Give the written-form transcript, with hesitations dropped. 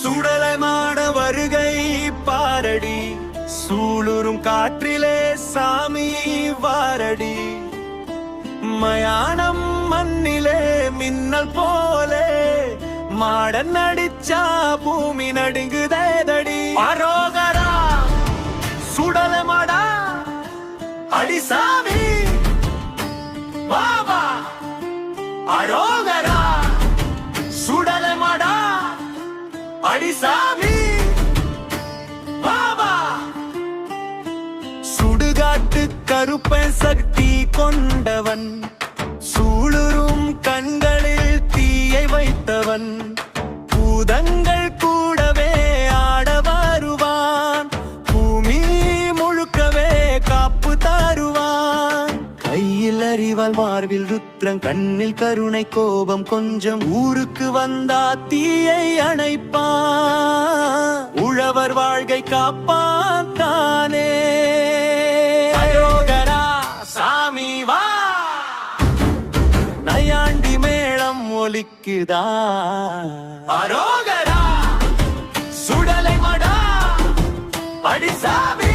சுடலமான வருகை பாரடி, சூளுரும் காற்றிலே சாமி வாரடி. மயானம் மண்ணிலே மின்னல் போலே மாடன் நடிச்சா பூமி நடுங்குதேதடி. அரோகரா சுடலமாடா அடிசாமி பாபா. அரோகரா சுடலமாடா அடிசாமி பாபா. சுடுகாட்டு கருப்பன் சக்தி கொண்டவன், சூளுரும் கண்களில் தீயை வைத்தவன். பூதங்கள் கூடவே ஆட வருவான், பூமி முழுக்கவே காப்பு தருவான். கையில் அறிவால் மார்பில் ருத்ரன், கண்ணில் கருணை கோபம் கொஞ்சம். ஊருக்கு வந்தா தீயை அணைப்பான், உழவர் வாழ்கை காப்பான் தானே. அரோகரா சாமி வா, நையாண்டி மேளம் ஒலிக்குதா. அரோகரா சுடலை மடா அடிசாமி.